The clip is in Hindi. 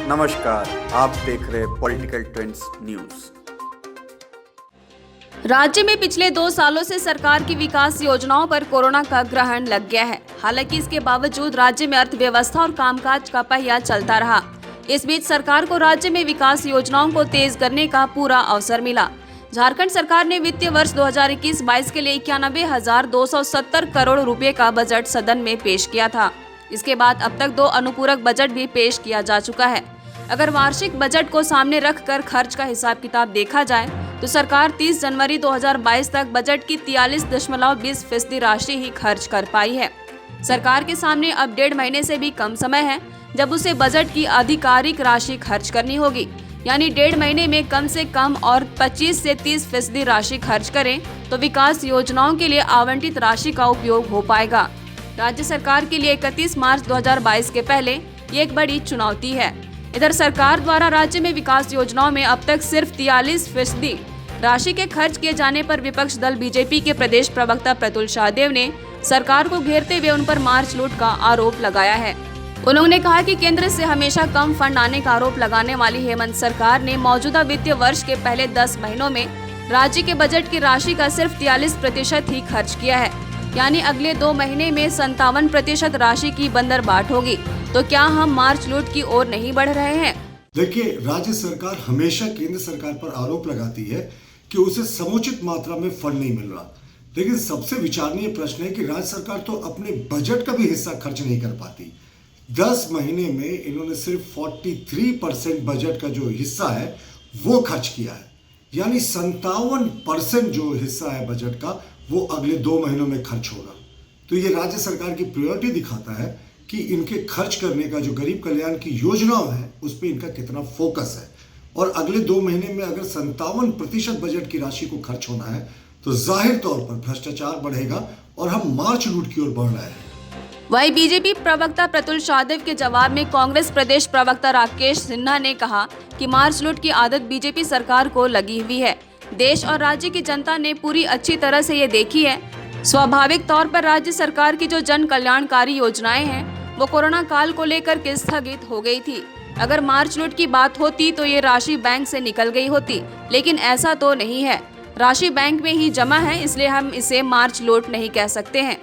नमस्कार, आप देख रहे पॉलिटिकल ट्रेंड्स न्यूज। राज्य में पिछले 2 सालों से सरकार की विकास योजनाओं पर कोरोना का ग्रहण लग गया है। हालांकि इसके बावजूद राज्य में अर्थव्यवस्था और कामकाज का पहिया चलता रहा। इस बीच सरकार को राज्य में विकास योजनाओं को तेज करने का पूरा अवसर मिला। झारखंड सरकार ने वित्तीय वर्ष 2021-22 के लिए 91,270 करोड़ रुपए का बजट सदन में पेश किया था। इसके बाद अब तक 2 अनुपूरक बजट भी पेश किया जा चुका है। अगर वार्षिक बजट को सामने रखकर खर्च का हिसाब किताब देखा जाए तो सरकार 30 जनवरी 2022 तक बजट की 43.20% राशि ही खर्च कर पाई है। सरकार के सामने अब 1.5 महीने से भी कम समय है जब उसे बजट की आधिकारिक राशि खर्च करनी होगी। यानी 1.5 महीने में कम से कम और 25 से 30% राशि खर्च करें तो विकास योजनाओं के लिए आवंटित राशि का उपयोग हो पाएगा। राज्य सरकार के लिए 31 मार्च 2022 के पहले ये एक बड़ी चुनौती है। इधर सरकार द्वारा राज्य में विकास योजनाओं में अब तक सिर्फ 43% राशि के खर्च किए जाने पर विपक्ष दल बीजेपी के प्रदेश प्रवक्ता प्रतुल शाहदेव ने सरकार को घेरते हुए उन पर मार्च लूट का आरोप लगाया है। उन्होंने कहा कि केंद्र से हमेशा कम फंड आने का आरोप लगाने वाली हेमंत सरकार ने मौजूदा वित्तीय वर्ष के पहले 10 महीनों में राज्य के बजट की राशि का सिर्फ 43% ही खर्च किया है। यानी अगले 2 महीने में 57% राशि की बंदरबाट होगी। तो क्या हम मार्च लूट की ओर नहीं बढ़ रहे हैं? देखिए, राज्य सरकार हमेशा केंद्र सरकार पर आरोप लगाती है कि उसे समुचित मात्रा में फंड नहीं मिल रहा, लेकिन सबसे विचारणीय प्रश्न है कि राज्य सरकार तो अपने बजट का भी हिस्सा खर्च नहीं कर पाती। 10 महीने में इन्होंने सिर्फ 43% बजट का जो हिस्सा है वो खर्च किया है। यानी 57% जो हिस्सा है बजट का वो अगले 2 महीनों में खर्च होगा। तो ये राज्य सरकार की प्रायोरिटी दिखाता है कि इनके खर्च करने का जो गरीब कल्याण की योजनाओं है उस पर इनका कितना फोकस है। और अगले 2 महीने में अगर 57% बजट की राशि को खर्च होना है तो जाहिर तौर पर भ्रष्टाचार बढ़ेगा और हम मार्च लूट की ओर बढ़ रहे हैं। वहीं बीजेपी प्रवक्ता प्रतुल शाहदेव के जवाब में कांग्रेस प्रदेश प्रवक्ता राकेश सिन्हा ने कहा कि मार्च लूट की आदत बीजेपी सरकार को लगी हुई है। देश और राज्य की जनता ने पूरी अच्छी तरह से ये देखी है। स्वाभाविक तौर पर राज्य सरकार की जो जन कल्याणकारी योजनाएं हैं वो कोरोना काल को लेकर के स्थगित हो गई थी। अगर मार्च लूट की बात होती तो ये राशि बैंक से निकल गई होती, लेकिन ऐसा तो नहीं है। राशि बैंक में ही जमा है, इसलिए हम इसे मार्च लूट नहीं कह सकते हैं।